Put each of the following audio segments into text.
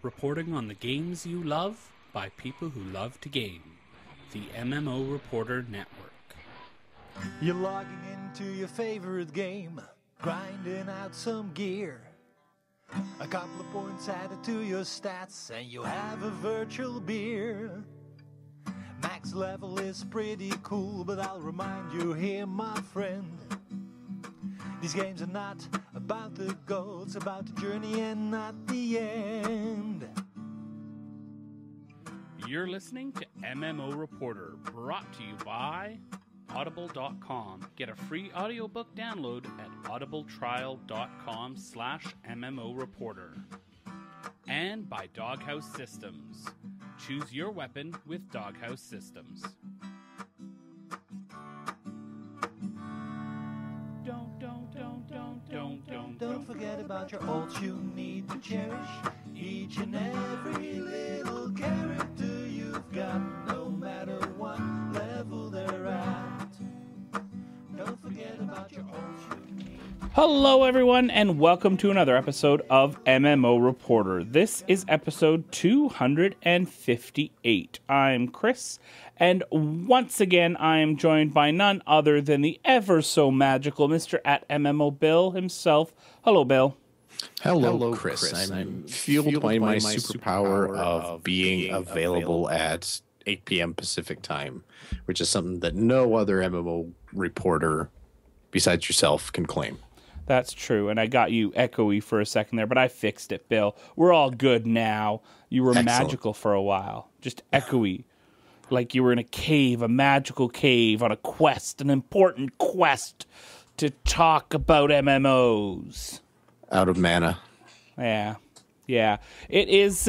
reporting on the games you love by people who love to game. The MMO Reporter Network. You're logging into your favorite game, grinding out some gear. A couple of points added to your stats, and you have a virtual beer. Max level is pretty cool, but I'll remind you here, my friend. These games are not about the goal, it's about the journey and not the end. You're listening to MMO Reporter, brought to you by Audible.com. Get a free audiobook download at audibletrial.com/MMO Reporter. And by Doghouse Systems. Choose your weapon with Doghouse Systems. Don't forget about your ults you need to cherish. Each and every little character you've got, no matter what level they're at. Don't forget about your ults you need. Hello everyone, and welcome to another episode of MMO Reporter. This is episode 258. I'm Chris, and once again I am joined by none other than the ever so magical Mr. at MMO Bill himself. Hello, Bill. Hello, Chris. I'm fueled by my superpower of being available at 8 p.m. Pacific time, which is something that no other MMO reporter besides yourself can claim. That's true, and I got you echoey for a second there, but I fixed it, Bill. We're all good now. You were magical for a while, just echoey, like you were in a cave, a magical cave on a quest, an important quest to talk about MMOs. Out of mana. Yeah. It is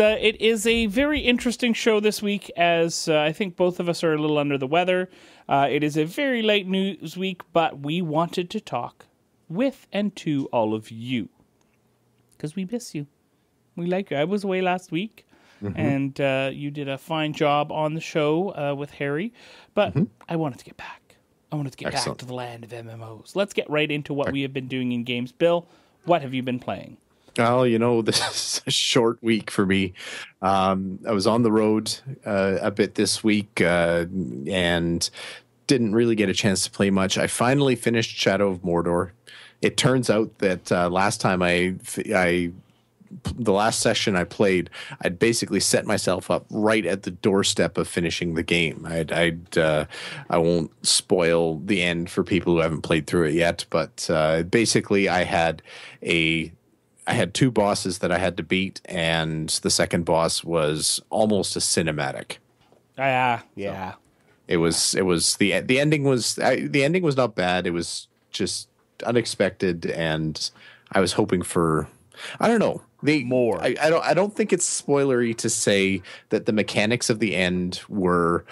a very interesting show this week, as I think both of us are a little under the weather. It is a very late news week, but we wanted to talk with and to all of you, because we miss you. We like you. I was away last week, and you did a fine job on the show with Harry, but I wanted to get back. I wanted to get back to the land of MMOs. Let's get right into what we have been doing in games. Bill, what have you been playing? Well, this is a short week for me. I was on the road a bit this week and didn't really get a chance to play much. I finally finished Shadow of Mordor. It turns out that the last session I played, I'd basically set myself up right at the doorstep of finishing the game. I won't spoil the end for people who haven't played through it yet, but basically I had two bosses that I had to beat, and the second boss was almost a cinematic. Yeah. So it was the ending was not bad. It was just unexpected, and I was hoping for, I don't know, more. I don't think it's spoilery to say that the mechanics of the end were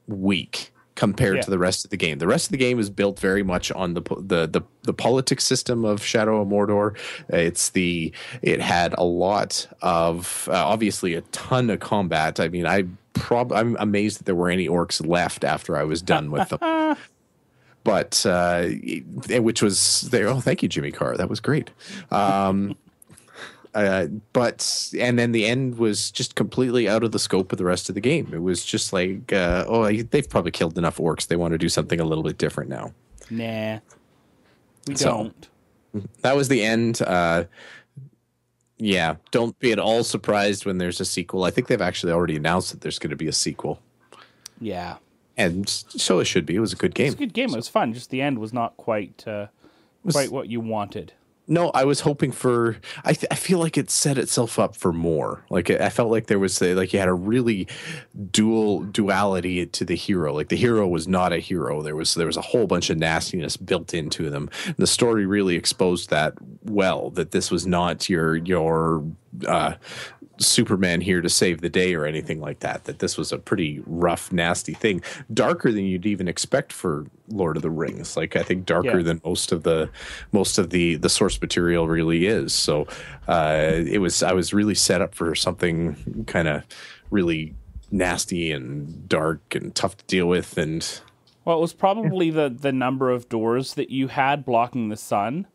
weak compared to the rest of the game. The rest of the game is built very much on the politics system of Shadow of Mordor. It had a lot of obviously a ton of combat. I mean, I'm amazed that there were any orcs left after I was done with them. But which was there. Oh, thank you, Jimmy Carr. That was great. But and then the end was just completely out of the scope of the rest of the game. It was just like, they've probably killed enough orcs. They want to do something a little bit different now. Nah, we don't. That was the end. Don't be at all surprised when there's a sequel. I think they've actually already announced that there's going to be a sequel. Yeah. And so it should be. It was a good game. It was a good game. It was fun. Just the end was not quite what you wanted. No, I was hoping for. I feel like it set itself up for more. Like I felt like there was you had a really duality to the hero. Like the hero was not a hero. There was a whole bunch of nastiness built into them. And the story really exposed that well. That this was not your Superman here to save the day or anything like that. That this was a pretty rough, nasty thing, darker than you'd even expect for Lord of the Rings. Like I think darker than most of the source material really is. So I was really set up for something kind of really nasty and dark and tough to deal with. And well, it was probably the number of doors that you had blocking the sun.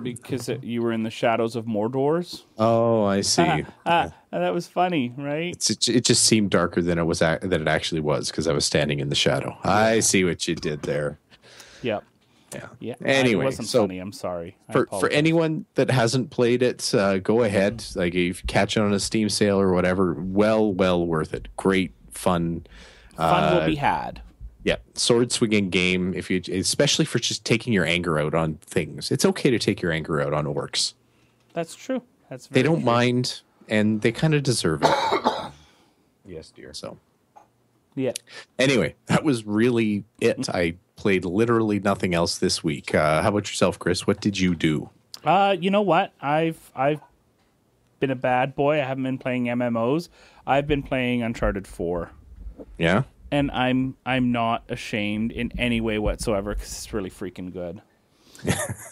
Because you were in the shadows of Mordor's. Oh, I see. That was funny, right? It just seemed darker than it actually was because I was standing in the shadow. Yeah. I see what you did there. Yep. Yeah. Anyway, it wasn't funny. I'm sorry. For anyone that hasn't played it, go ahead. Like if you catch it on a Steam sale or whatever, well worth it. Great fun. Fun will be had. Yeah, sword swinging game. Especially for just taking your anger out on things. It's okay to take your anger out on orcs. That's true. They don't mind, and they kind of deserve it. Yes, dear. So. Yeah. Anyway, that was really it. I played literally nothing else this week. How about yourself, Chris? What did you do? You know what? I've been a bad boy. I haven't been playing MMOs. I've been playing Uncharted 4. Yeah. And I'm not ashamed in any way whatsoever because it's really freaking good.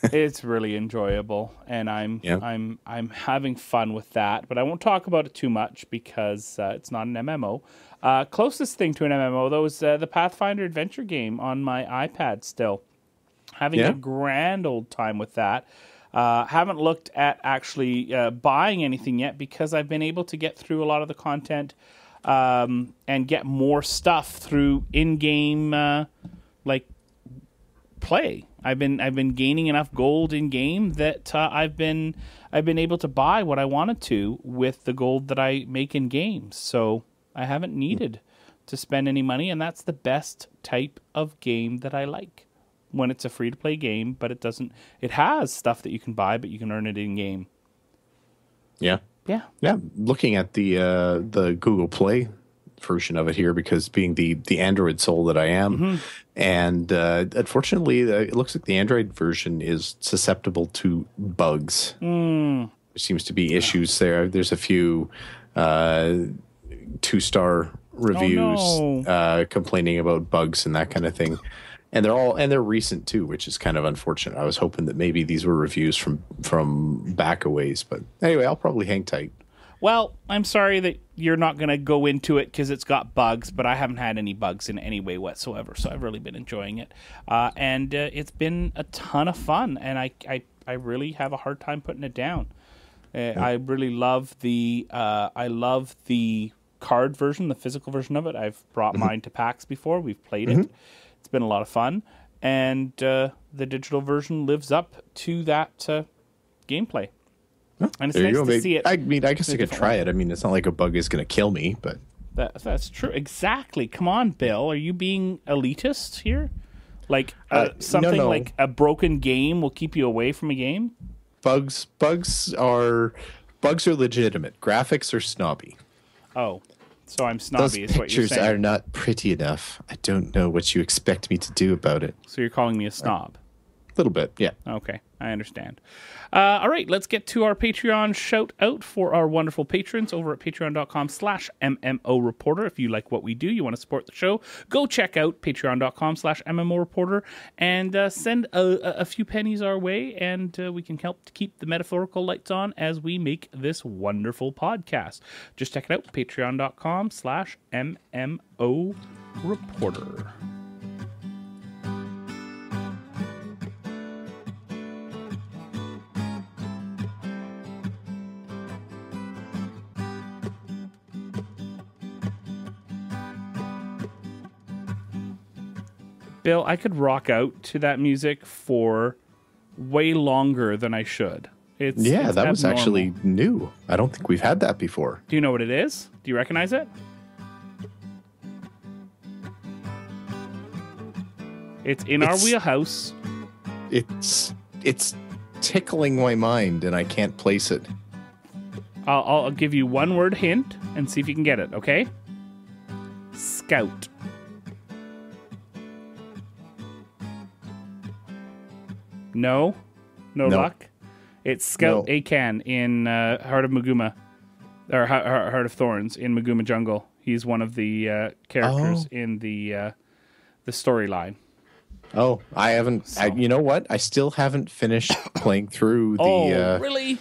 It's really enjoyable, and I'm having fun with that. But I won't talk about it too much because it's not an MMO. Closest thing to an MMO though is the Pathfinder Adventure game on my iPad. Still having a grand old time with that. Haven't looked at actually buying anything yet because I've been able to get through a lot of the content. And get more stuff through in-game play. I've been gaining enough gold in game that I've been able to buy what I wanted to with the gold that I make in games. So I haven't needed to spend any money, and that's the best type of game that I like. When it's a free-to-play game, but it has stuff that you can buy, but you can earn it in game. Yeah. Yeah. Looking at the Google Play version of it here, because being the Android soul that I am, and unfortunately, it looks like the Android version is susceptible to bugs. There seems to be issues there. There's a few 2-star reviews complaining about bugs and that kind of thing. And they're recent too, which is kind of unfortunate. I was hoping that maybe these were reviews from back a ways, but anyway, I'll probably hang tight. Well, I'm sorry that you're not going to go into it because it's got bugs, but I haven't had any bugs in any way whatsoever, so I've really been enjoying it. And it's been a ton of fun, and I really have a hard time putting it down. I really love the card version, the physical version of it. I've brought mine to PAX before. We've played it. It's been a lot of fun, and the digital version lives up to that gameplay. Oh, and it's nice to see it. I mean, I guess I could try it. I mean, it's not like a bug is going to kill me, but that's true. Exactly. Come on, Bill. Are you being elitist here? Like something no. like a broken game will keep you away from a game? Bugs are legitimate. Graphics are snobby. Oh. So I'm snobby, is what you're saying. Those pictures are not pretty enough. I don't know what you expect me to do about it. So you're calling me a snob? A little bit, yeah. Okay, I understand. All right, let's get to our Patreon shout out for our wonderful patrons over at patreon.com/MMO Reporter. If you like what we do, you want to support the show, go check out patreon.com/MMO Reporter and send a few pennies our way, and we can help to keep the metaphorical lights on as we make this wonderful podcast. Just check it out, patreon.com/MMO Reporter. Bill, I could rock out to that music for way longer than I should. It's that abnormal. Was actually new. I don't think we've had that before. Do you know what it is? Do you recognize it? It's in our wheelhouse. It's tickling my mind, and I can't place it. I'll give you one word hint and see if you can get it, okay? Scout. No luck. It's Scout Akan in Heart of Maguma, or Heart of Thorns in Maguma Jungle. He's one of the characters in the storyline. Oh, I haven't. You know what? I still haven't finished playing through the. Really?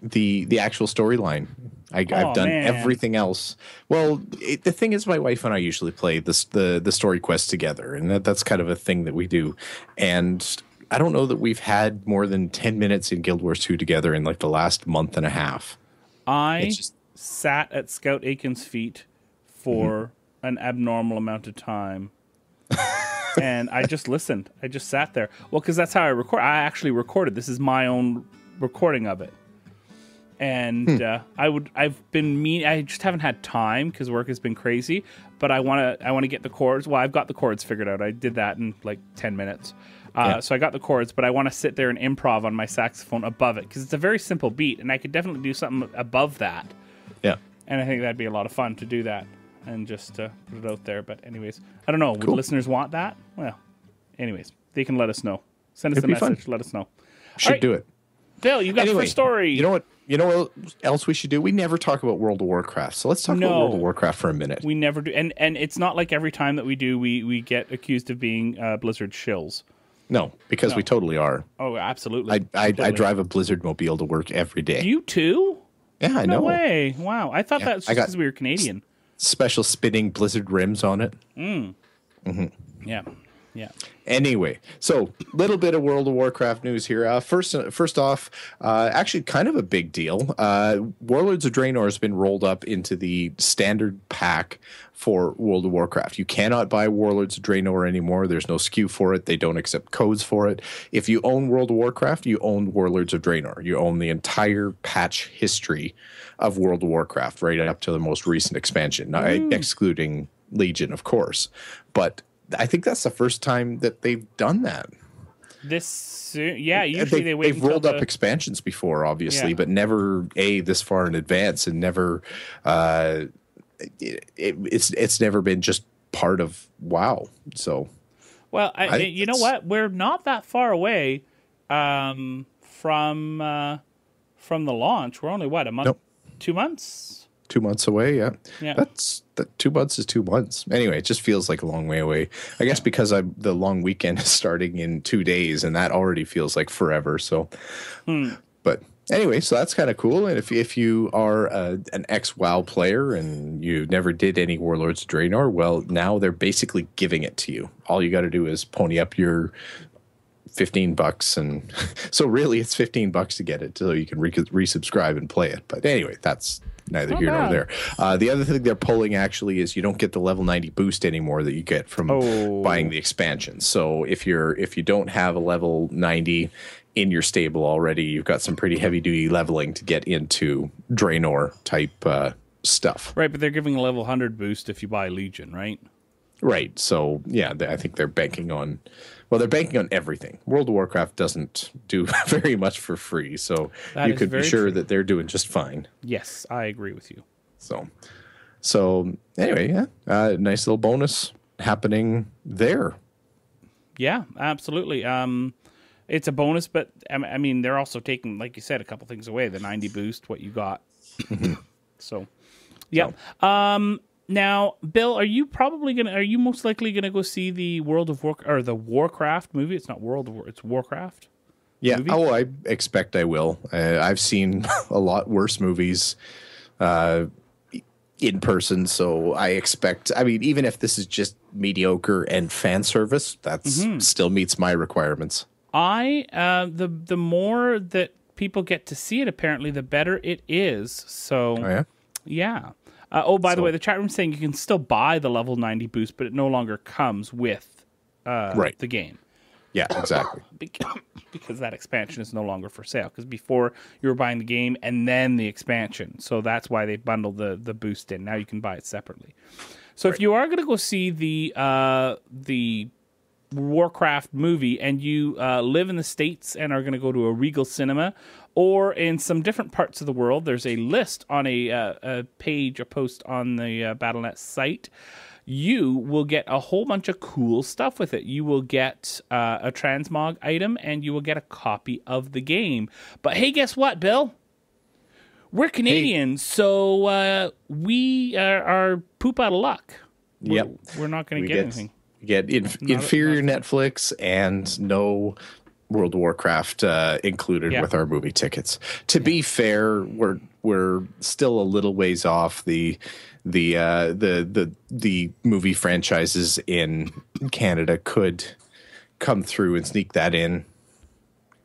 The actual storyline. I've done everything else. Well, the thing is, my wife and I usually play the story quest together, and that's kind of a thing that we do. And I don't know that we've had more than 10 minutes in Guild Wars 2 together in like the last month and a half. I sat at Scout Aiken's feet for an abnormal amount of time. And I just listened. I just sat there. Well, because that's how I record. I actually recorded. This is my own recording of it. And I just haven't had time because work has been crazy. But I want to get the chords. Well, I've got the chords figured out. I did that in like 10 minutes. So I got the chords, but I want to sit there and improv on my saxophone above it because it's a very simple beat, and I could definitely do something above that. Yeah. And I think that'd be a lot of fun to do that and just put it out there. But anyways, I don't know. Would listeners want that? Well, anyways, they can let us know. Send us a message. Fun. Let us know. Should do it. Bill, you got the first story. You know what? You know what else we should do? We never talk about World of Warcraft. So let's talk about World of Warcraft for a minute. We never do. And it's not like every time that we do, we get accused of being Blizzard shills. No, because we totally are. Oh, absolutely. I drive a Blizzard mobile to work every day. You too? Yeah, I know. No way. Wow. I thought that was just because we were Canadian. Special spinning Blizzard rims on it. Yeah. Yeah. Anyway, so little bit of World of Warcraft news here. First off, actually kind of a big deal. Warlords of Draenor has been rolled up into the standard pack for World of Warcraft. You cannot buy Warlords of Draenor anymore. There's no SKU for it. They don't accept codes for it. If you own World of Warcraft, you own Warlords of Draenor. You own the entire patch history of World of Warcraft right up to the most recent expansion, excluding Legion, of course. But I think that's the first time that they've done that. Usually they've rolled up expansions before, obviously, but never this far in advance, and never it's never been just part of WoW. So, well, you know what? We're not that far away from the launch. We're only a month, 2 months. 2 months away, yeah. That 2 months is 2 months. Anyway, it just feels like a long way away. I guess because the long weekend is starting in 2 days, and that already feels like forever. So, but anyway, so that's kind of cool. And if you are an ex-WoW player and you never did any Warlords of Draenor, well, now they're basically giving it to you. All you got to do is pony up your $15, and so really it's $15 to get it, so you can resubscribe and play it. But anyway, that's neither here nor there. The other thing they're pulling actually is you don't get the level 90 boost anymore that you get from buying the expansion. So if you don't have a level 90 in your stable already, you've got some pretty heavy duty leveling to get into Draenor type stuff. Right, but they're giving a level 100 boost if you buy Legion, right? Right. So yeah, I think they're banking on. Well, they're banking on everything. World of Warcraft doesn't do very much for free, so you could be sure that they're doing just fine. Yes, I agree with you. So anyway, nice little bonus happening there. Yeah, absolutely. It's a bonus, but I mean, they're also taking, like you said, a couple things away. The 90 boost, what you got. So, yeah. Now, Bill, are you most likely gonna go see the the Warcraft movie? It's not it's Warcraft. Yeah. Movie? Oh, I expect I will. I've seen a lot worse movies in person, so I expect. I mean, even if this is just mediocre and fan service, that's still meets my requirements. The more that people get to see it, apparently, the better it is. So, yeah. By the way, the chat room's saying you can still buy the level 90 boost, but it no longer comes with the game. Yeah, exactly. Because that expansion is no longer for sale. Because before you were buying the game and then the expansion. So that's why they bundled the boost in. Now you can buy it separately. So if you are going to go see the Warcraft movie and you live in the States and are going to go to a Regal Cinema or in some different parts of the world, there's a list on a post on the Battle.net site. You will get a whole bunch of cool stuff with it. You will get a transmog item and you will get a copy of the game. But hey, guess what, Bill? We're Canadians, so we are poop out of luck. We're not going to get anything. We get inferior Netflix and no World of Warcraft included with our movie tickets. To be fair, we're still a little ways off. The movie franchises in Canada could come through and sneak that in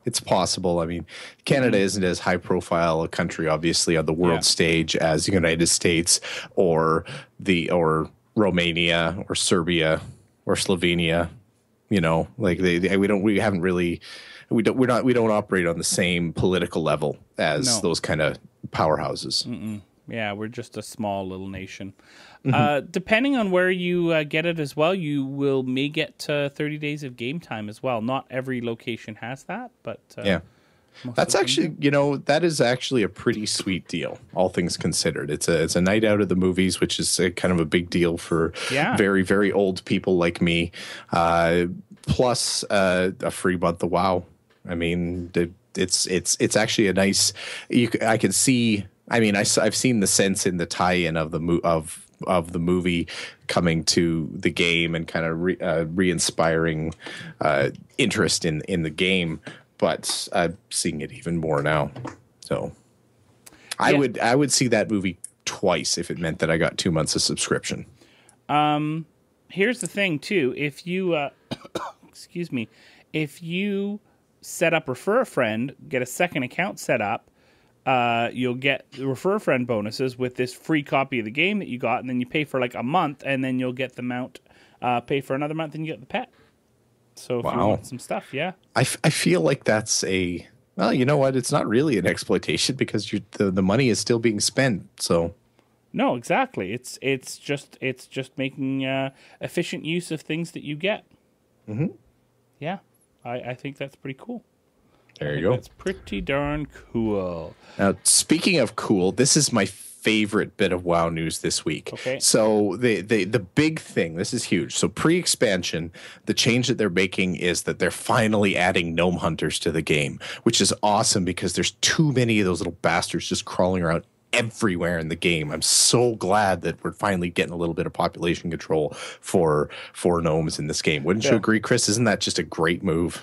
it's possible. I mean, Canada isn't as high profile a country, obviously, on the world stage as the United States or Romania or Serbia or Slovenia. You know, like we don't operate on the same political level as those kind of powerhouses. Yeah, we're just a small little nation. Depending on where you get it as well, you may get 30 days of game time as well. Not every location has that, but that's actually, that is actually a pretty sweet deal, all things considered. It's a night out of the movies, which is kind of a big deal for very, very old people like me. Plus a free month of WoW. I mean, it's actually a nice. I can see. I mean, I've seen the sense in the tie-in of the movie coming to the game and kind of re-inspiring interest in the game. But I'm seeing it even more now. So I would see that movie twice if it meant that I got 2 months of subscription. Here's the thing too. If you excuse me, if you set up refer a friend, get a second account set up, you'll get refer a friend bonuses with this free copy of the game that you got, and then you pay for like a month, and then you'll get the mount, pay for another month, and you get the pet. So if you want some stuff, I feel like that's well, you know what? It's not really an exploitation because the money is still being spent. So no, exactly. It's just making efficient use of things that you get. Mm-hmm. Yeah, I think that's pretty cool. There you go. That's pretty darn cool. Now, speaking of cool, this is my favorite bit of WoW news this week. Okay. So the big thing, this is huge. So pre-expansion, the change that they're making is that they're finally adding Gnome Hunters to the game, which is awesome because there's too many of those little bastards just crawling around everywhere in the game. I'm so glad that we're finally getting a little bit of population control for gnomes in this game. Wouldn't you agree, Chris? Isn't that just a great move?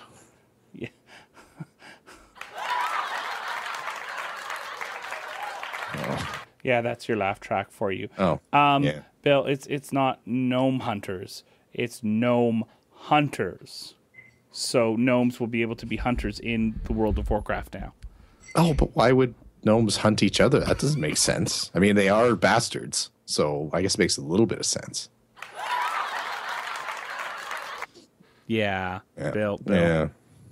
Yeah. Yeah, that's your laugh track for you. Oh, Bill, it's not Gnome Hunters. It's Gnome Hunters. So gnomes will be able to be hunters in the World of Warcraft now. Oh, but why would gnomes hunt each other? That doesn't make sense. I mean, they are bastards, so I guess it makes a little bit of sense. Yeah. Bill. Yeah.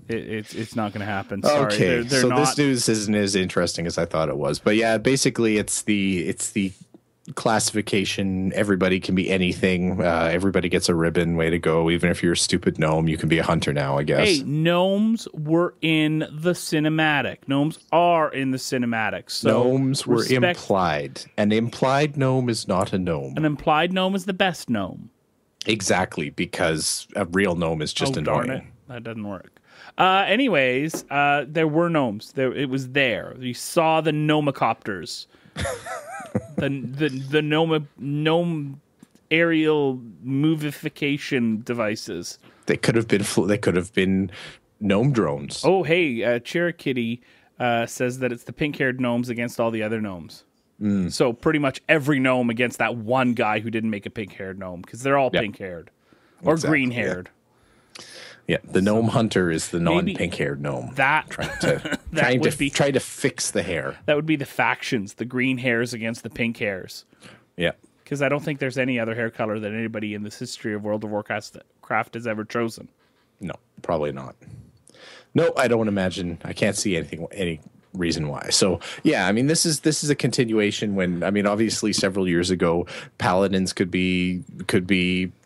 It's not going to happen. Sorry. Okay, they're so not... this news isn't as interesting as I thought it was. But yeah, basically it's the classification. Everybody can be anything. Everybody gets a ribbon. Way to go. Even if you're a stupid gnome, you can be a hunter now, I guess. Hey, gnomes were in the cinematic. Gnomes are in the cinematic. So gnomes were implied. An implied gnome is not a gnome. An implied gnome is the best gnome. Exactly, because a real gnome is just annoying. Darn it. That doesn't work. Anyways, there were gnomes. It was there. You saw the gnomocopters. the gnome aerial movification devices. They could have been gnome drones. Oh, hey, Cherokitty says that it's the pink-haired gnomes against all the other gnomes. So pretty much every gnome against that one guy who didn't make a pink-haired gnome, because they're all pink-haired or green-haired. Yeah, the gnome hunter is the non-pink-haired gnome. Trying to fix the hair. That would be the factions, the green hairs against the pink hairs. Yeah. Because I don't think there's any other hair color that anybody in this history of World of Warcraft has ever chosen. No, probably not. No, I don't imagine. I can't see any reason why. So yeah, I mean, this is a continuation. When, I mean, obviously several years ago, paladins could be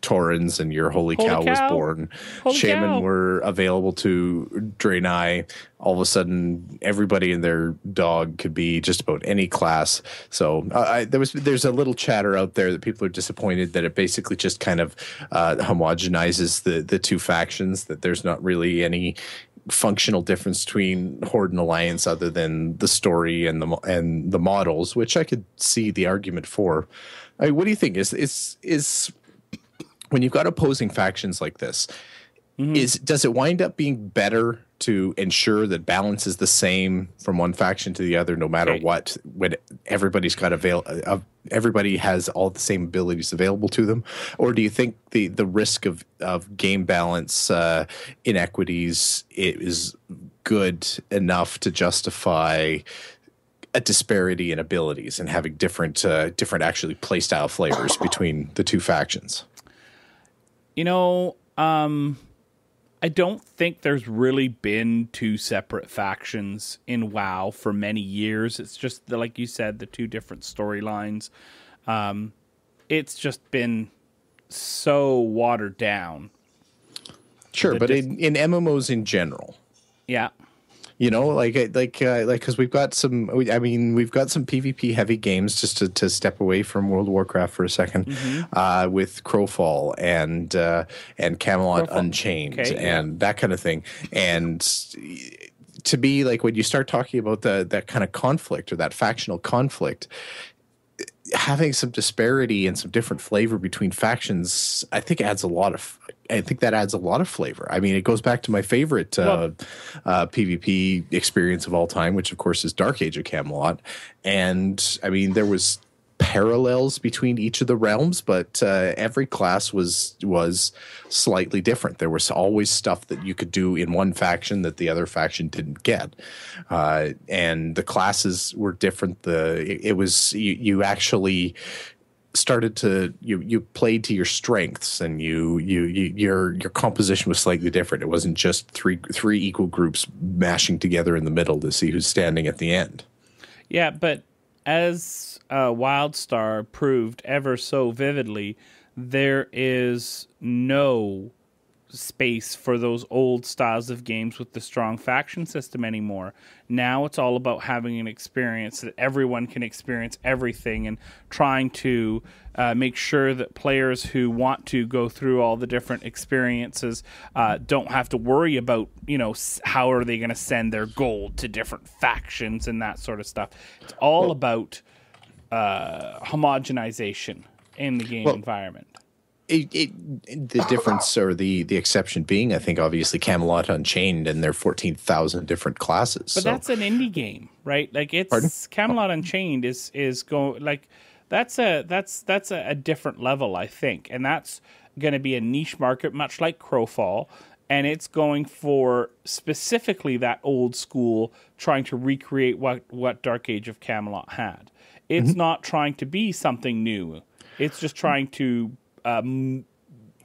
Taurens, and your holy cow was born. Shaman were available to Draenor. All of a sudden, everybody and their dog could be just about any class. So there's a little chatter out there that people are disappointed that it basically just kind of homogenizes the two factions. That there's not really any functional difference between Horde and Alliance other than the story and the models, which I could see the argument for. I mean, what do you think? Is when you've got opposing factions like this, does it wind up being better to ensure that balance is the same from one faction to the other, no matter what, when everybody's got everybody has all the same abilities available to them? Or do you think the risk of game balance inequities is good enough to justify a disparity in abilities and having different actually playstyle flavors between the two factions. You know, I don't think there's really been two separate factions in WoW for many years. It's just, like you said, the two different storylines. It's just been so watered down. Sure, but in MMOs in general. Yeah. You know, like, because we've got some PvP heavy games, just to step away from World of Warcraft for a second, with Crowfall and Camelot Unchained and that kind of thing. And to be like, when you start talking about that kind of conflict or that factional conflict, having some disparity and some different flavor between factions, I think that adds a lot of flavor. I mean, it goes back to my favorite PvP experience of all time, which of course is Dark Age of Camelot. And I mean, there was parallels between each of the realms, but every class was slightly different. There was always stuff that you could do in one faction that the other faction didn't get, and the classes were different. You actually started to you played to your strengths, and your composition was slightly different. It wasn't just three equal groups mashing together in the middle to see who's standing at the end. Yeah, but as Wildstar proved ever so vividly, there is no space for those old styles of games with the strong faction system anymore. Now it's all about having an experience that everyone can experience everything, and trying to make sure that players who want to go through all the different experiences don't have to worry about, how are they going to send their gold to different factions and that sort of stuff. It's all about homogenization in the game environment. The difference, or the exception being, I think, obviously Camelot Unchained and their 14,000 different classes. But that's an indie game, right? Like, it's Pardon? Camelot Unchained is going, like, that's a different level, I think, and that's going to be a niche market, much like Crowfall, and it's going for specifically that old school, trying to recreate what Dark Age of Camelot had. It's not trying to be something new. It's just trying to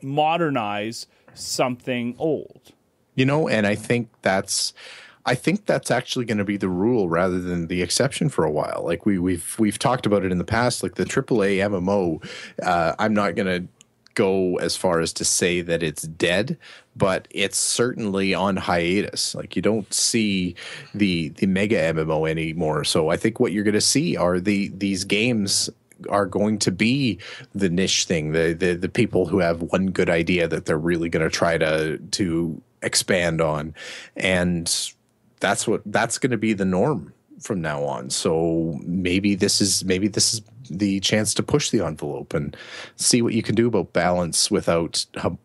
modernize something old. And I think that's actually going to be the rule rather than the exception for a while. Like we've talked about it in the past, like the AAA MMO. I'm not going to go as far as to say that it's dead, but it's certainly on hiatus. Like, you don't see the mega MMO anymore. So I think what you're going to see are these games are going to be the niche thing, the people who have one good idea that they're really going to try to expand on, and that's going to be the norm from now on. So maybe this is the chance to push the envelope and see what you can do about balance without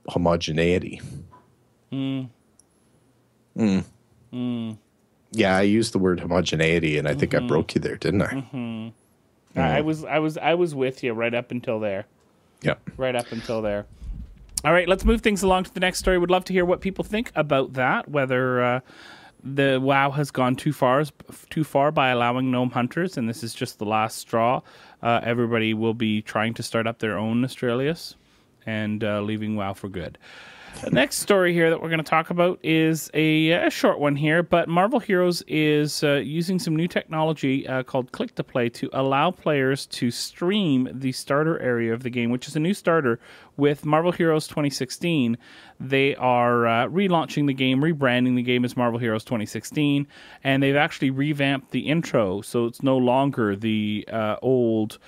homogeneity. Yeah, I used the word homogeneity, and I think I broke you there, didn't I? I was with you right up until there. Yeah. Right up until there. All right, let's move things along to the next story. Would love to hear what people think about that, whether the WoW has gone too far by allowing Gnome Hunters, and this is just the last straw. Everybody will be trying to start up their own Australius and leaving WoW for good. The next story here that we're going to talk about is a short one here, but Marvel Heroes is using some new technology called Click to Play to allow players to stream the starter area of the game, which is a new starter with Marvel Heroes 2016. They are relaunching the game, rebranding the game as Marvel Heroes 2016, and they've actually revamped the intro, so it's no longer the old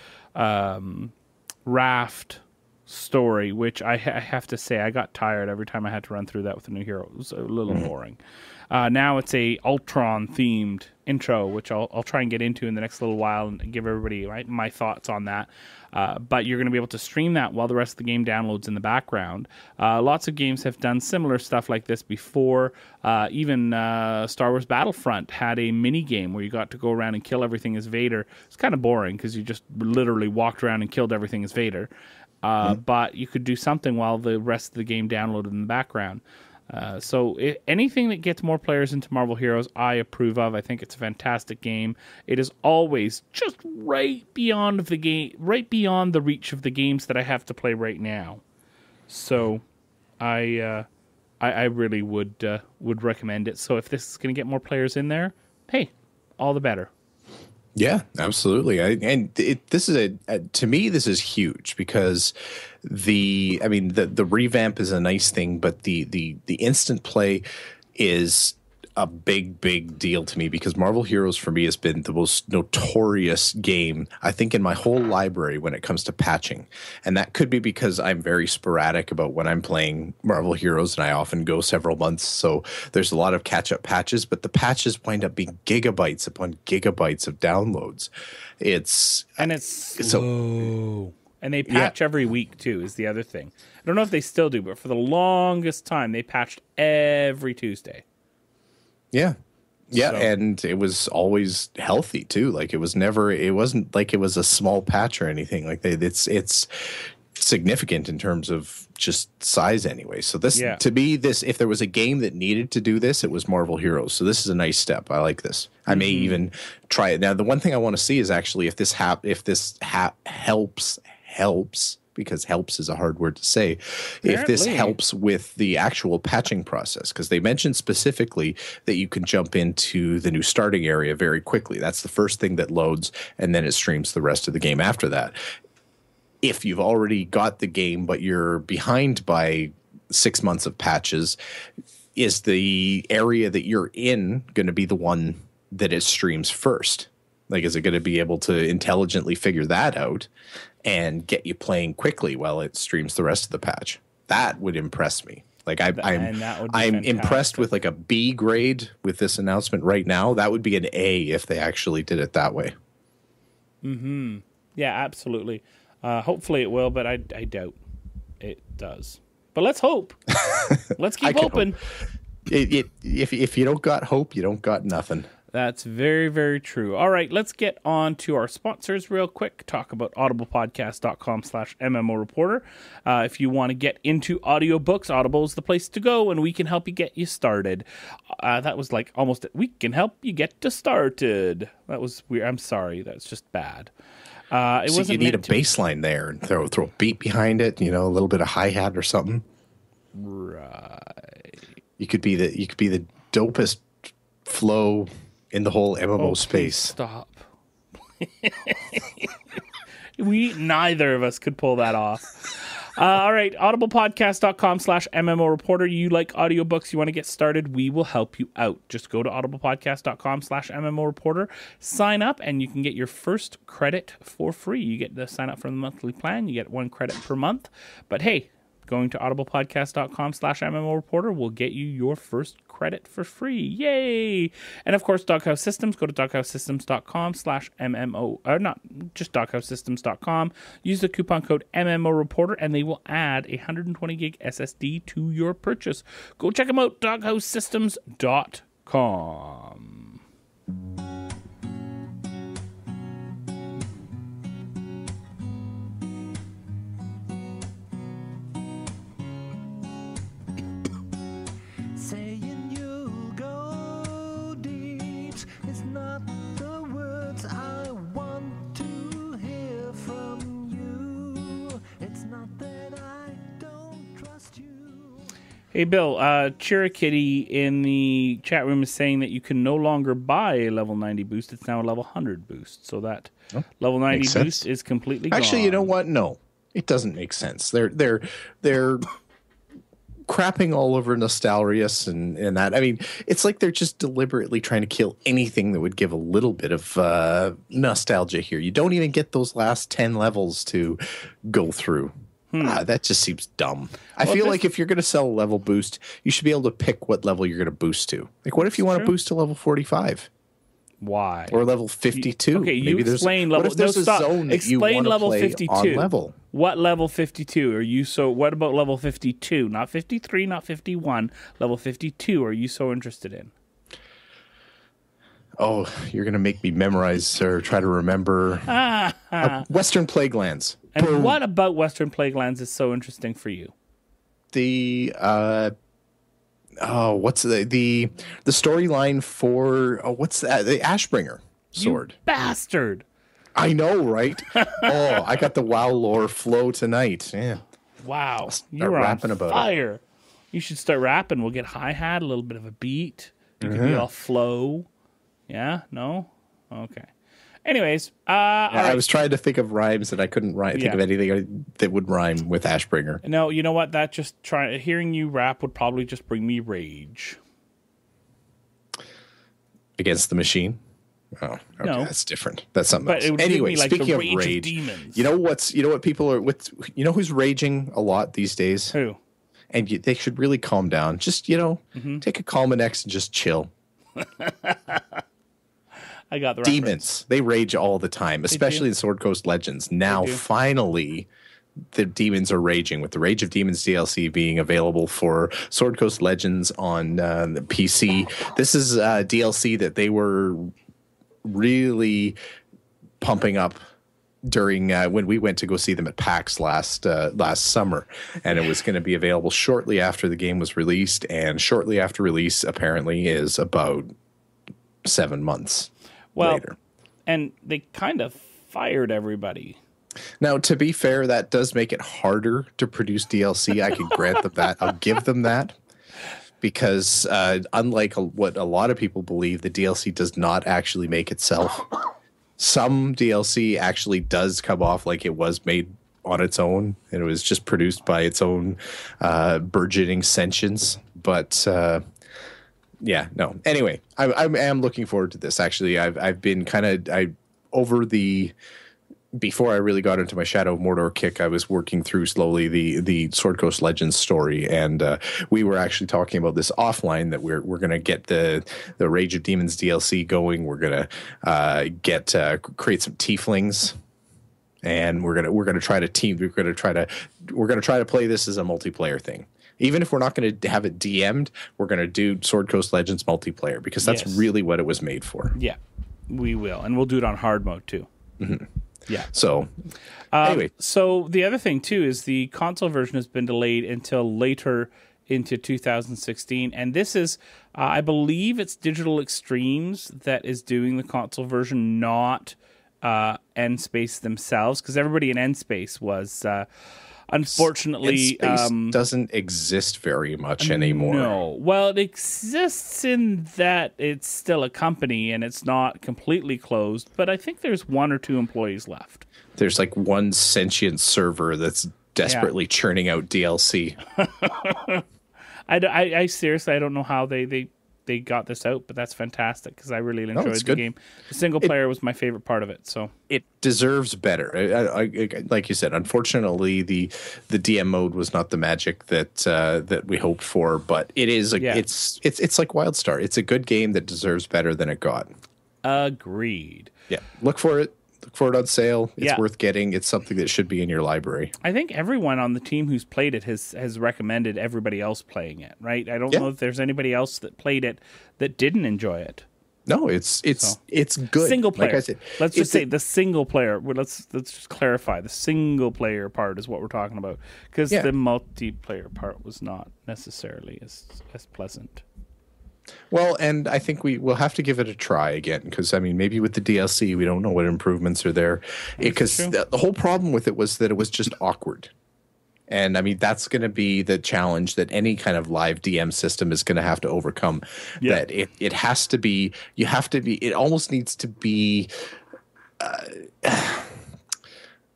raft story, which I have to say I got tired every time I had to run through that with a new hero. It was a little boring. Now it's a Ultron themed intro, which I'll try and get into in the next little while and give everybody my thoughts on that. But you're going to be able to stream that while the rest of the game downloads in the background. Lots of games have done similar stuff like this before. Even Star Wars Battlefront had a mini game where you got to go around and kill everything as Vader. It's kind of boring because you just literally walked around and killed everything as Vader. But you could do something while the rest of the game downloaded in the background. So anything that gets more players into Marvel Heroes, I approve of. I think it's a fantastic game. It is always just right beyond the reach of the games that I have to play right now. So I really would recommend it. So if this is going to get more players in there, hey, all the better. Yeah, absolutely. This is to me, this is huge because the revamp is a nice thing, but the instant play is a big deal to me because Marvel Heroes for me has been the most notorious game, I think, in my whole library when it comes to patching. And that could be because I'm very sporadic about when I'm playing Marvel Heroes and I often go several months. So there's a lot of catch-up patches, but the patches wind up being gigabytes upon gigabytes of downloads. It's slow. And they patch every week too, is the other thing. I don't know if they still do, but for the longest time, they patched every Tuesday. Yeah. Yeah. So. And it was always healthy too. Like it wasn't like it was a small patch or anything like that. It's significant in terms of just size anyway. So to me, if there was a game that needed to do this, it was Marvel Heroes. So this is a nice step. I like this. I may even try it. Now, the one thing I want to see is actually if this helps, because helps is a hard word to say, if this helps with the actual patching process, because they mentioned specifically that you can jump into the new starting area very quickly. That's the first thing that loads, and then it streams the rest of the game after that. If you've already got the game, but you're behind by 6 months of patches, is the area that you're in going to be the one that it streams first? Like, is it going to be able to intelligently figure that out and get you playing quickly while it streams the rest of the patch? That would impress me. Like I'm impressed with like a B grade with this announcement right now. That would be an A if they actually did it that way. Mm-hmm. Yeah, absolutely. Hopefully it will, but I doubt it does. But let's hope. Let's keep hoping. Hope. If you don't got hope, you don't got nothing. That's very, very true. All right, let's get on to our sponsors real quick. Talk about audiblepodcast.com/MMO Reporter. If you want to get into audiobooks, Audible is the place to go, and we can help you get you started. That was like almost, we can help you get to started. That was weird. I'm sorry. That's just bad. It so wasn't you need a bass line there and throw a beat behind it, a little bit of hi-hat or something. Right. You could be the dopest flow in the whole MMO space. Stop. Neither of us could pull that off. All right, audiblepodcast.com/MMO Reporter. You like audiobooks, you want to get started, we will help you out. Just go to audiblepodcast.com/MMO Reporter, sign up, and you can get your first credit for free. You get to sign up for the monthly plan. You get 1 credit per month. But hey, going to audiblepodcast.com/MMO Reporter will get you your first credit for free. Yay! And of course, Doghouse Systems. Go to doghousessystems.com/MMO, or not just doghousessystems.com. Use the coupon code MMO Reporter, and they will add a 120 gig SSD to your purchase. Go check them out, doghousessystems.com. Hey, Bill, Chirikitty in the chat room is saying that you can no longer buy a level 90 boost. It's now a level 100 boost. So that level 90 boost is completely gone. Actually, you know what? No, it doesn't make sense. They're crapping all over Nostalrius and that. I mean, it's like they're just deliberately trying to kill anything that would give a little bit of nostalgia here. You don't even get those last 10 levels to go through. That just seems dumb. I feel like if you're going to sell a level boost, you should be able to pick what level you're going to boost to. Like, what if you want to boost to level 45? Why? Or level 52? Okay, you explain level. What if there's a zone that you want to play 52. On level? What level 52 are you so? What about level 52? Not 53, not 51. Level 52. Are you so interested in? Oh, you're going to make me memorize or try to remember Western Plaguelands. And boom. What about Western Plaguelands is so interesting for you? The what's the storyline for what's that? The Ashbringer sword. You bastard. I know, right? Oh, I got the WoW lore flow tonight. Yeah. Wow. You're on about fire. You should start rapping. We'll get hi-hat, a little bit of a beat. You can be all flow. Yeah? No? Okay. Anyways, I was trying to think of rhymes and I couldn't think of anything that would rhyme with Ashbringer. No, you know what? That just hearing you rap would probably just bring me rage. Against the machine? Oh, okay, no, that's different. That's something else. Anyway, speaking of rage, you know what people are who's raging a lot these days? Who? And they should really calm down. Just, take a Calmanex and just chill. I got the demons. Reference. They rage all the time, especially in Sword Coast Legends. Now, finally, the demons are raging with the Rage of Demons DLC being available for Sword Coast Legends on the PC. This is DLC that they were really pumping up during when we went to go see them at PAX last summer, and it was going to be available shortly after the game was released, and shortly after release apparently is about 7 months later. And they kind of fired everybody. Now, to be fair, that does make it harder to produce DLC. I can grant them that. I'll give them that. Because unlike what a lot of people believe, the DLC does not actually make itself. Some DLC actually does come off like it was made on its own, and it was just produced by its own burgeoning sentience. But no. Anyway, I am looking forward to this. Actually, I've been before I really got into my Shadow of Mordor kick, I was working through slowly the Sword Coast Legends story, and we were actually talking about this offline that we're going to get the Rage of Demons DLC going. We're going to create some tieflings, and we're going to try to play this as a multiplayer thing. Even if we're not going to have it DM'd, we're going to do Sword Coast Legends multiplayer because that's really what it was made for. Yeah, we will, and we'll do it on hard mode too. Mm-hmm. Yeah. So, anyway. So the other thing, too, is the console version has been delayed until later into 2016. And this is, I believe it's Digital Extremes that is doing the console version, not NSpace themselves. Because everybody in NSpace was, unfortunately... NSpace doesn't exist very much anymore. No. Well, it exists in that it's still a company and it's not completely closed, but I think there's 1 or 2 employees left. There's like one sentient server that's desperately churning out DLC. I seriously, I don't know how they got this out, but that's fantastic because I really enjoyed the game. The single player was my favorite part of it. So it deserves better. I like you said, unfortunately, the DM mode was not the magic that we hoped for, but it is it's like WildStar. It's a good game that deserves better than it got. Agreed. Yeah, look for it. Look for it on sale. It's worth getting. It's something that should be in your library. I think everyone on the team who's played it has recommended everybody else playing it, right? I don't know if there's anybody else that played it that didn't enjoy it. No, it's good. Single player. Like I said, let's just say the single player. Let's just clarify. The single player part is what we're talking about, because the multiplayer part was not necessarily as pleasant. Well, and I think we'll have to give it a try again because, I mean, maybe with the DLC, we don't know what improvements are there. Because the whole problem with it was that it was just awkward. And, I mean, that's going to be the challenge that any kind of live DM system is going to have to overcome. Yeah. That it has to be – it almost needs to be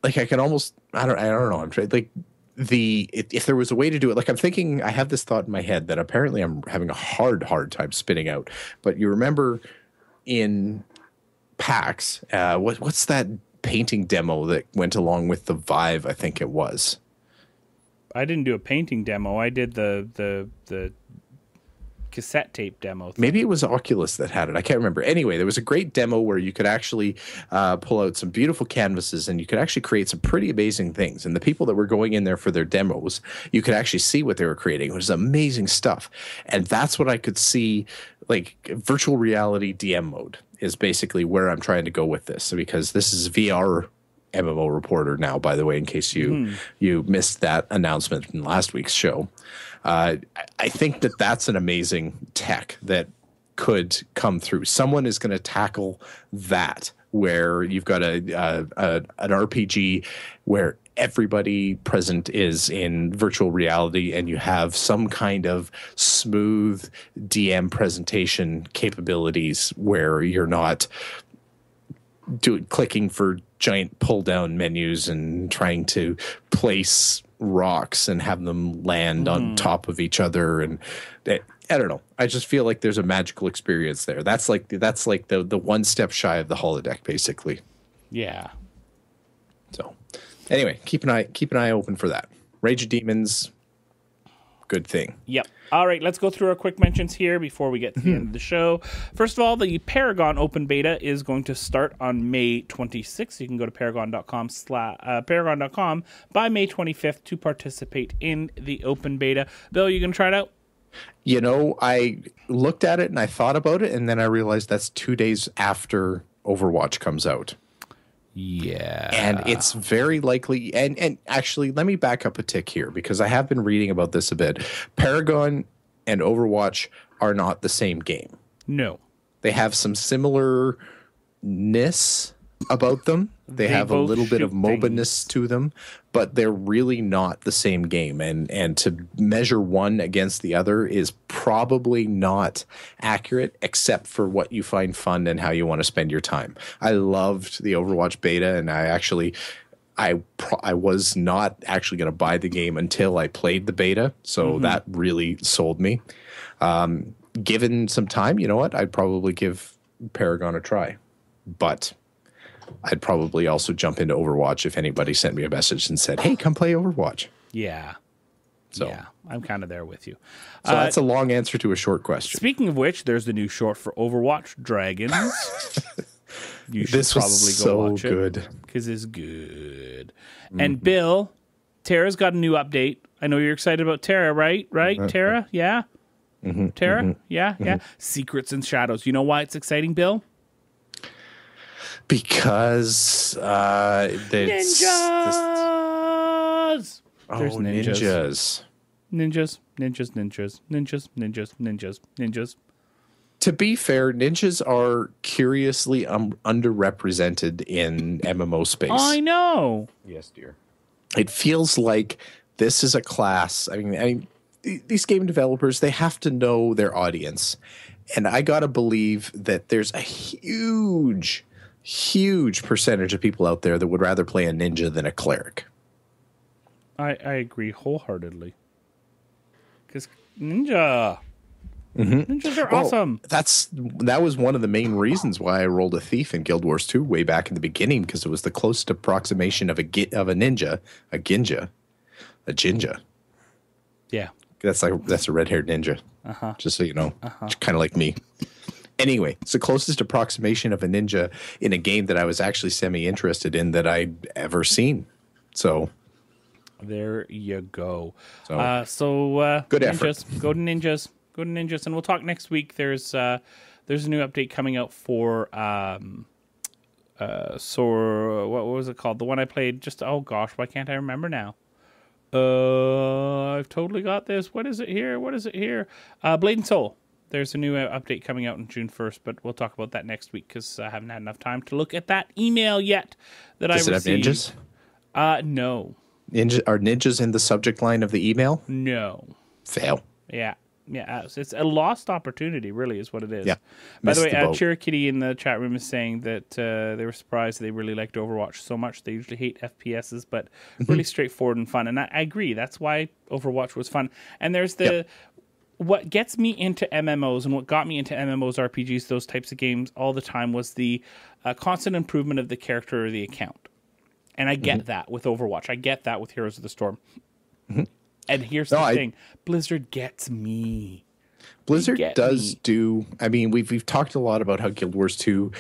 like I can almost – I don't know. I'm trying – like – if there was a way to do it, like I'm thinking, I have this thought in my head that apparently I'm having a hard time spinning out. But you remember in PAX, what's that painting demo that went along with the Vive? I think it was. I didn't do a painting demo. I did the cassette tape demo thing. Maybe it was Oculus that had it. I can't remember. Anyway, there was a great demo where you could actually pull out some beautiful canvases and you could actually create some pretty amazing things. And the people that were going in there for their demos, you could actually see what they were creating. It was amazing stuff. And that's what I could see, like virtual reality DM mode is basically where I'm trying to go with this, because this is VR MMO Reporter now, by the way, in case you missed that announcement in last week's show. I think that's an amazing tech that could come through. Someone is going to tackle that, where you've got an RPG where everybody present is in virtual reality and you have some kind of smooth DM presentation capabilities where you're not clicking for giant pull down menus and trying to place rocks and have them land on top of each other. And I don't know. I just feel like there's a magical experience there. That's like the one step shy of the holodeck, basically. Yeah. So anyway, keep an eye open for that. Rage of Demons, good thing. Yep. All right, let's go through our quick mentions here before we get to the end of the show. First of all, the Paragon open beta is going to start on May 26th. You can go to paragon.com by May 25th to participate in the open beta. Bill, you going to try it out? You know, I looked at it and I thought about it, and then I realized that's 2 days after Overwatch comes out. Yeah. And it's very likely, and actually, let me back up a tick here, because I have been reading about this a bit. Paragon and Overwatch are not the same game. No. They have some similarness about them. They have a little bit of MOBA-ness to them, but they're really not the same game. And to measure one against the other is probably not accurate, except for what you find fun and how you want to spend your time. I loved the Overwatch beta, and I was not actually going to buy the game until I played the beta, so that really sold me. Given some time, you know what? I'd probably give Paragon a try, but I'd probably also jump into Overwatch if anybody sent me a message and said, hey, come play Overwatch. Yeah. So yeah, I'm kind of there with you. So that's a long answer to a short question. Speaking of which, there's the new short for Overwatch, Dragons. You should probably go watch it. Because it's good. And Bill, Tara's got a new update. I know you're excited about Tara, right? Right, Tara? Yeah? Tara? Yeah? Secrets and Shadows. You know why it's exciting, Bill? Because ninjas! There's ninjas. Ninjas. To be fair, ninjas are curiously underrepresented in MMO space. I know. Yes, dear. It feels like this is a class. I mean, these game developers, they have to know their audience. And I got to believe that there's a huge percentage of people out there that would rather play a ninja than a cleric. I agree wholeheartedly. Because ninjas are awesome. That was one of the main reasons why I rolled a thief in Guild Wars 2 way back in the beginning, because it was the closest approximation of a ninja, a jinja. Yeah. That's a red-haired ninja. Just so you know. Kind of like me. Anyway, it's the closest approximation of a ninja in a game that I was actually semi-interested in that I'd ever seen. So there you go. So good ninjas, effort. Go to ninjas, and we'll talk next week. There's a new update coming out for what was it called? The one I played just, oh gosh, why can't I remember now? I've totally got this. What is it here? Blade and Soul. There's a new update coming out on June 1st, but we'll talk about that next week because I haven't had enough time to look at that email yet that I received. Does it have ninjas? No. Are ninjas in the subject line of the email? No. Fail. Yeah. It's a lost opportunity, really, is what it is. Yeah. By the way, Chirikitty in the chat room is saying that they were surprised they really liked Overwatch so much. They usually hate FPSs, but really straightforward and fun. And I agree. That's why Overwatch was fun. And there's what gets me into MMOs and what got me into MMOs, RPGs, those types of games all the time was the constant improvement of the character or the account. And I get that with Overwatch. I get that with Heroes of the Storm. And here's the thing. Blizzard gets me. Blizzard does do... I mean, we've talked a lot about how Guild Wars 2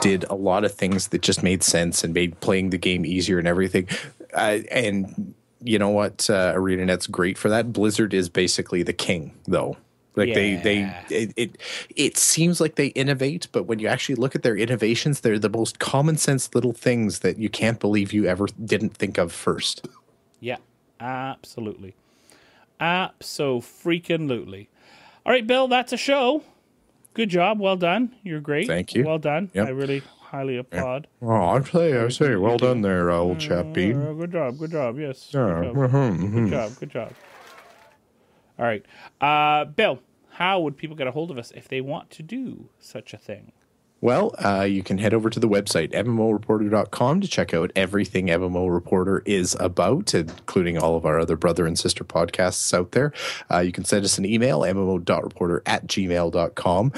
did a lot of things that just made sense and made playing the game easier and everything. And... you know what? ArenaNet's great for that. Blizzard is basically the king, though. Like it seems like they innovate, but when you actually look at their innovations, they're the most common sense little things that you can't believe you ever didn't think of first. Yeah, absolutely. Abso-freaking-lutely. All right, Bill, that's a show. Good job. Well done. You're great. Thank you. Well done. Yep. I really highly applaud. Oh, I say, well done there, old chappy. Good job. Yes. Yeah. Good job. All right. Bill, how would people get a hold of us if they want to do such a thing? Well, you can head over to the website, MMOreporter.com, to check out everything MMO Reporter is about, including all of our other brother and sister podcasts out there. You can send us an email, mmo.reporter@gmail.com.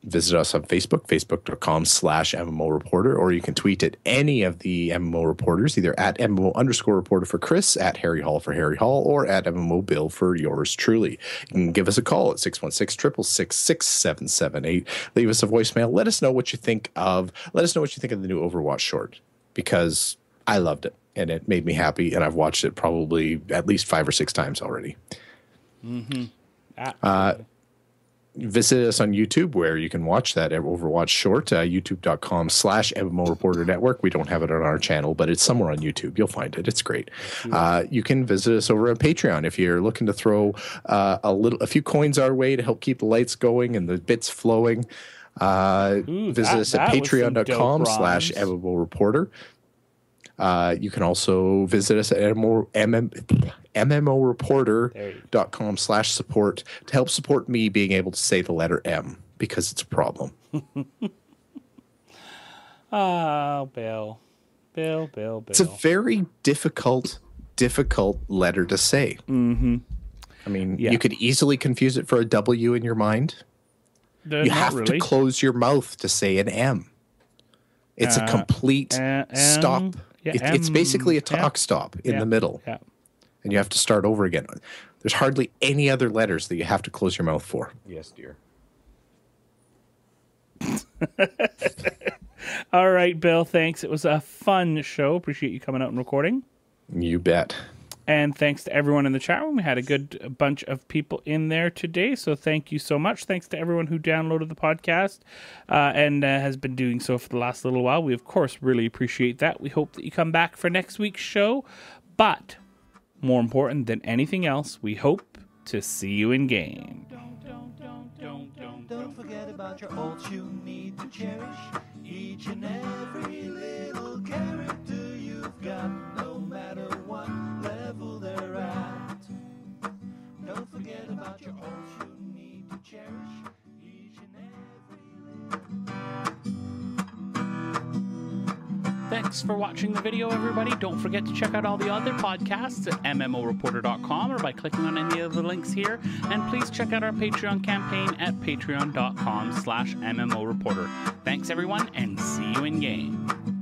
Visit us on Facebook, facebook.com/MMO Reporter, or you can tweet at any of the MMO reporters, either at MMO_reporter for Chris, at Harry Hall for Harry Hall, or at MMO Bill for yours truly. You can give us a call at 616-666-6778. Leave us a voicemail. Let us know what you think of the new Overwatch short, because I loved it and it made me happy, and I've watched it probably at least 5 or 6 times already. Visit us on YouTube, where you can watch that Overwatch short, youtube.com/MMO Reporter Network. We don't have it on our channel, but it's somewhere on YouTube. You'll find it. It's great. You can visit us over on Patreon if you're looking to throw a few coins our way to help keep the lights going and the bits flowing. Visit us at patreon.com/MMO Reporter. You can also visit us at MMOreporter.com/support to help support me being able to say the letter M, because it's a problem. Oh, Bill. It's a very difficult letter to say. Mm-hmm. I mean, you could easily confuse it for a W in your mind. You have to close your mouth to say an M. It's a complete stop. It's basically a talk stop in the middle. Yeah. And you have to start over again. There's hardly any other letters that you have to close your mouth for. Yes, dear. All right, Bill, thanks. It was a fun show. Appreciate you coming out and recording. You bet. And thanks to everyone in the chat room. We had a good bunch of people in there today, so thank you so much. Thanks to everyone who downloaded the podcast and has been doing so for the last little while. We, of course, really appreciate that. We hope that you come back for next week's show. But more important than anything else, we hope to see you in game. Don't forget about your ults you need to cherish. Each and every little character you've got, no matter what level they're at. Don't forget about your ults you need to cherish. Each and every Thanks for watching the video, everybody. Don't forget to check out all the other podcasts at MMOreporter.com or by clicking on any of the links here. And please check out our Patreon campaign at patreon.com/MMOReporter. Thanks, everyone, and see you in game.